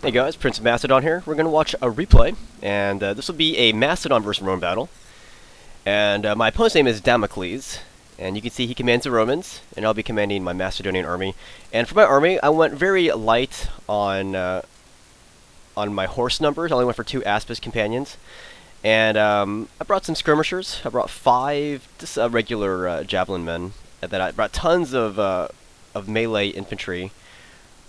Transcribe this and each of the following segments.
Hey guys, Prince of Macedon here. We're going to watch a replay, and this will be a Macedon versus Roman battle. And my opponent's name is Damocles, and you can see he commands the Romans, and I'll be commanding my Macedonian army. And for my army, I went very light on my horse numbers. I only went for 2 Aspis companions. And I brought some skirmishers. I brought 5 just regular javelin men. And then I brought tons of melee infantry,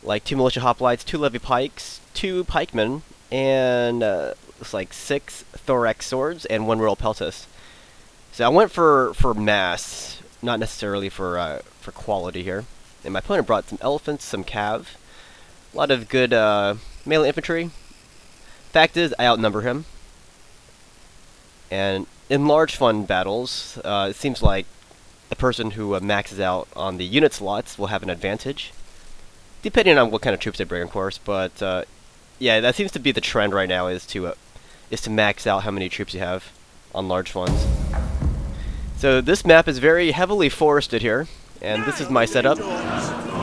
like 2 militia hoplites, 2 levy pikes, 2 pikemen, and it's like 6 thorax swords and 1 royal peltis. So I went for mass, not necessarily for quality here. And my opponent brought some elephants, some cav, a lot of good melee infantry. Fact is, I outnumber him. And in large fun battles, it seems like the person who maxes out on the unit slots will have an advantage, depending on what kind of troops they bring, of course. But yeah, that seems to be the trend right now, is to max out how many troops you have on large funds. So this map is very heavily forested here, and this is my setup.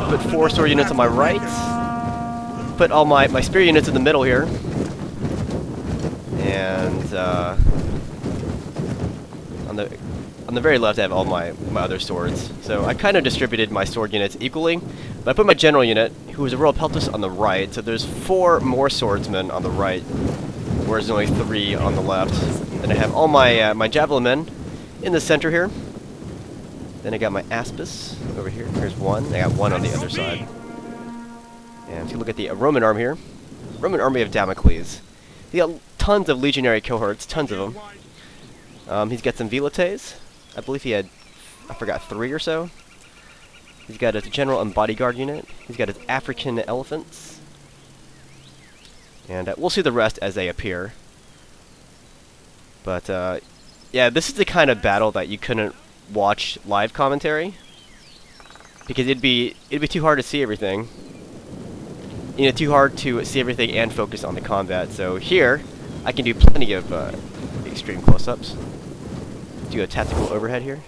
Put 4 sword units on my right. Put all my spear units in the middle here, and on the very left I have all my other swords. So I kind of distributed my sword units equally, but I put my general unit, who is a royal peltis, on the right. So there's 4 more swordsmen on the right, whereas there's only 3 on the left. Then I have all my javelin men in the center here. Then I got my Aspis over here. Here's 1. I got 1 on the other side. And if you look at the Roman army here, Roman army of Damocles. He got tons of legionary cohorts, tons of them. He's got some velites. I believe he had, I forgot, 3 or so. He's got his general and bodyguard unit. He's got his African elephants. And we'll see the rest as they appear. But yeah, this is the kind of battle that you couldn't watch live commentary, because it'd be too hard to see everything. You know, too hard to see everything and focus on the combat. So here, I can do plenty of extreme close-ups. Do a tactical overhead here.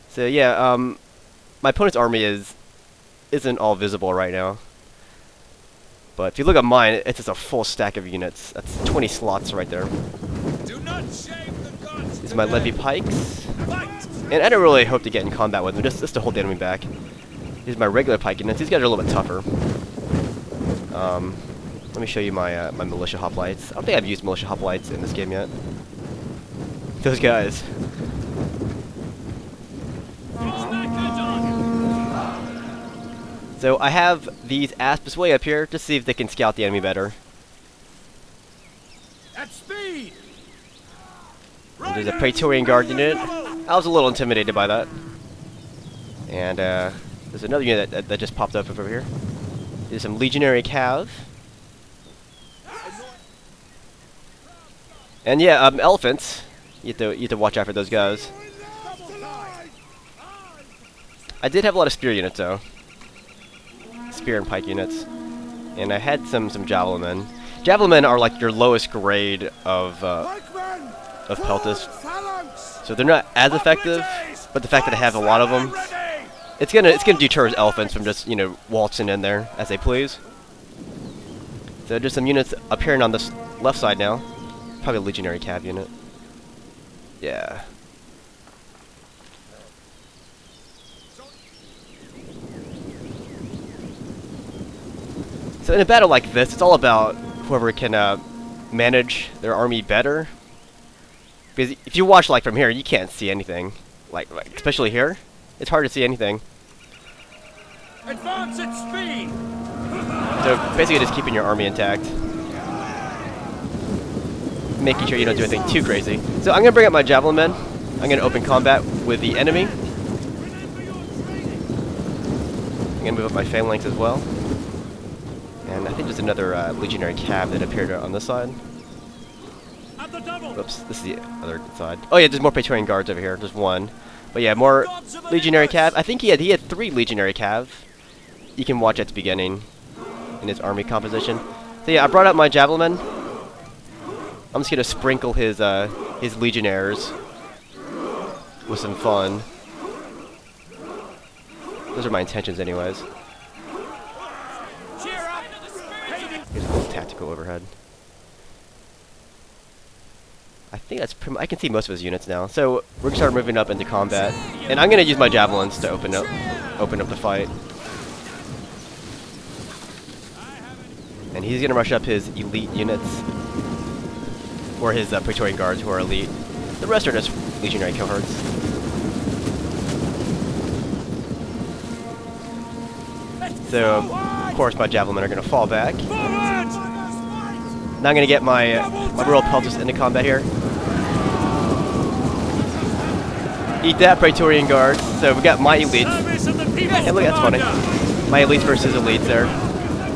So yeah, my opponent's army isn't all visible right now. But if you look at mine, it's just a full stack of units. That's 20 slots right there. Do not shame the gods. These are my levy pikes. And I don't really hope to get in combat with them, just to hold the enemy back. These are my regular pike units. These guys are a little bit tougher. Let me show you my my militia hoplites. I don't think I've used militia hoplites in this game yet. Those guys. So I have these Aspis way up here to see if they can scout the enemy better. At speed. And there's a Praetorian Guard unit. I was a little intimidated by that. And there's another unit that just popped up over here. There's some legionary cav. And yeah, elephants. You have to watch out for those guys. I did have a lot of spear units though. Spear and pike units. And I had some javelin men. Javelin men are like your lowest grade of peltis. So they're not as effective, but the fact that I have a lot of them, it's gonna deter elephants from just, you know, waltzing in there as they please. So there's some units appearing on this left side now. Probably a legionary cav unit. Yeah. So in a battle like this, it's all about whoever can manage their army better. Because if you watch like from here, you can't see anything. Like especially here, it's hard to see anything. Advance at speed. So basically, just keeping your army intact, making sure you don't do anything too crazy. So I'm gonna bring up my javelin men. I'm gonna open combat with the enemy. I'm gonna move up my phalanx as well. And I think there's another legionary cav that appeared on this side. Oops, this is the other side. Oh yeah, there's more Praetorian Guards over here. There's 1. But yeah, more legionary cav. I think he had 3 legionary cav. You can watch at the beginning in his army composition. So yeah, I brought out my javelin men. I'm just gonna sprinkle his legionnaires with some fun. Those are my intentions anyways. tactical overhead. I think that's I can see most of his units now. So we're gonna start moving up into combat, and I'm gonna use my javelins to open up the fight. And he's gonna rush up his elite units, or his Praetorian guards who are elite. The rest are just legionary cohorts. So of course my javelin are gonna fall back. Now I'm gonna get my royal peltast into combat here. Eat that, Praetorian guards. So we got my elites. Hey, look, that's funny. My elites versus elites there.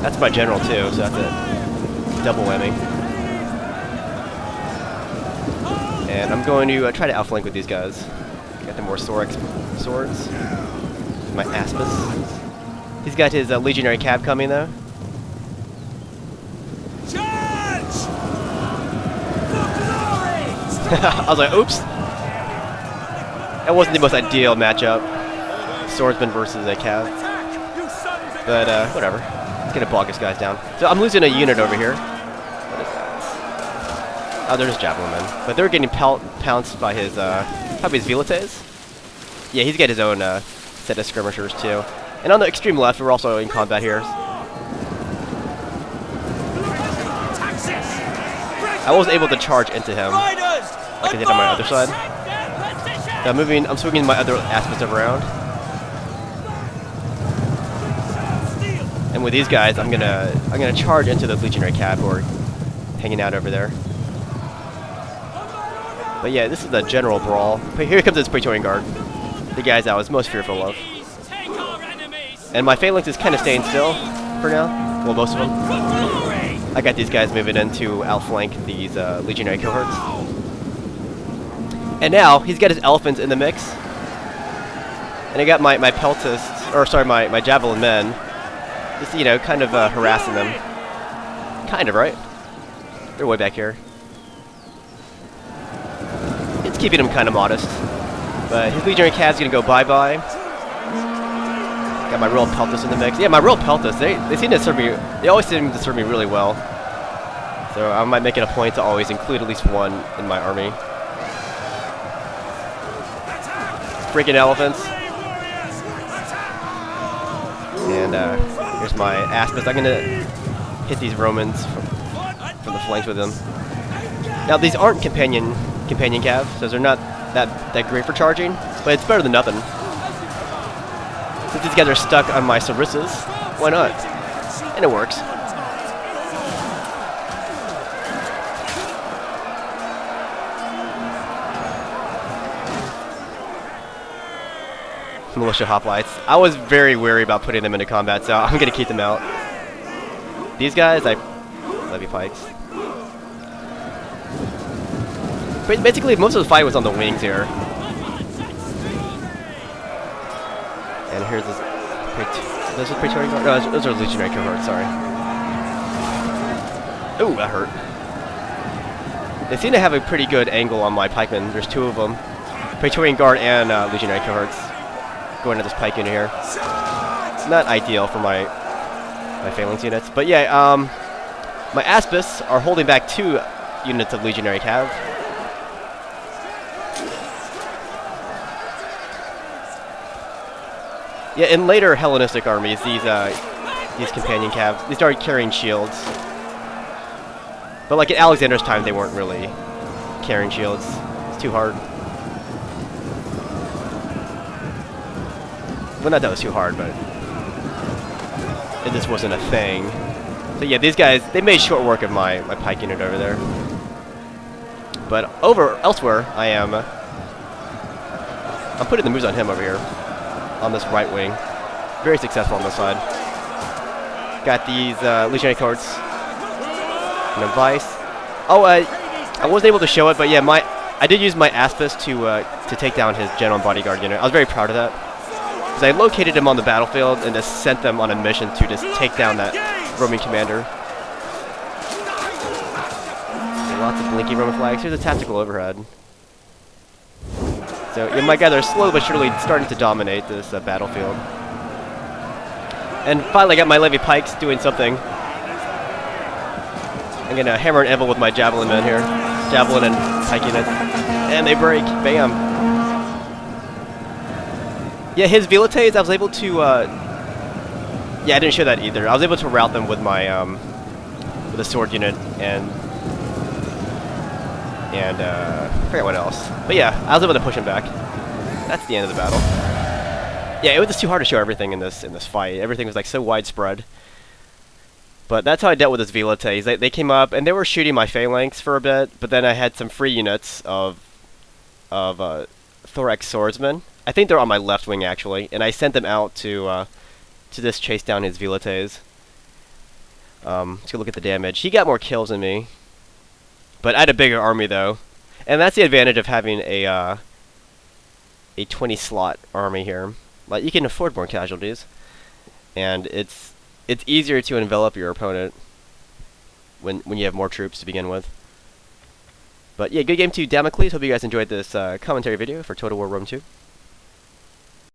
That's my general too, so that's a double whammy. And I'm going to try to outflank with these guys. Got the more swords. My Aspis. He's got his legionary cab coming though. I was like, oops. That wasn't the most ideal matchup. Swordsman versus a cav. But, whatever. Let's get a bog this guys down. So I'm losing a unit over here. What is that? Oh, they're just javelin men. But they're getting pounced by his, probably his Velites. Yeah, he's got his own set of skirmishers too. And on the extreme left, we're also in combat here. I was able to charge into him, like I did on my other side. I'm swinging my other Aspis around. And with these guys, I'm gonna charge into the legionary cab who are hanging out over there. But yeah, this is the general brawl. Here comes this Praetorian guard, the guys I was most fearful of. And my phalanx is kind of staying still for now. Well, most of them. I got these guys moving in to outflank these legionary cohorts. And now, he's got his elephants in the mix. And I got my peltasts, or sorry, my javelin men. Just, you know, kind of harassing them. Kind of, right? They're way back here. It's keeping him kind of modest. But his legionary cab's gonna go bye-bye. Got my royal peltasts in the mix. Yeah, my royal peltasts, they seem to serve me, they always seem to serve me really well. So I might make it a point to always include at least one in my army. Freaking elephants. And here's my Aspis. I'm gonna hit these Romans from the flanks with them. Now these aren't companion calves, so they're not that great for charging, but it's better than nothing. Since these guys are stuck on my sarissas, why not? And it works. Militia hoplites. I was very wary about putting them into combat, so I'm gonna keep them out. These guys, levy pikes. Basically, most of the fight was on the wings here. And here's this. Those are Praetorian guard? No, those are legionary cohorts, sorry. Ooh, that hurt. They seem to have a pretty good angle on my pikemen. There's two of them. Praetorian guard and legionary cohorts. Going to this pike unit here. Not ideal for my phalanx units. But yeah, my Aspis are holding back 2 units of legionary cav. Yeah, in later Hellenistic armies, these companion calves, they started carrying shields. But like in Alexander's time, they weren't really carrying shields. It's too hard. Well, not that it was too hard, but it just wasn't a thing. So yeah, these guys, they made short work of my pike unit over there. But elsewhere, I'm putting the moves on him over here. On this right wing. Very successful on this side. Got these legionary cohorts. And a vice. Oh, I wasn't able to show it, but yeah, I did use my Aspis to take down his general and bodyguard unit. I was very proud of that. Because I located him on the battlefield and just sent them on a mission to just take down that Roman commander. Lots of blinking Roman flags. Here's a tactical overhead. So yeah, my guys are slowly but surely starting to dominate this battlefield. And finally I got my levy pikes doing something. I'm gonna hammer an anvil with my javelin men here. Javelin and pike units. And they break. Bam. Yeah, his velites, I was able to, yeah, I didn't show that either. I was able to rout them with my, with a sword unit, and I forget what else. But yeah, I was able to push him back. That's the end of the battle. Yeah, it was just too hard to show everything in this fight. Everything was like so widespread. But that's how I dealt with his velites. They came up and they were shooting my phalanx for a bit, but then I had some free units of thorax swordsmen. I think they're on my left wing actually, and I sent them out to just chase down his velites. Let's go look at the damage. He got more kills than me, but I had a bigger army though, and that's the advantage of having a 20 slot army here. Like, you can afford more casualties, and it's easier to envelop your opponent when you have more troops to begin with. But yeah, good game to Damocles. Hope you guys enjoyed this commentary video for Total War Rome 2.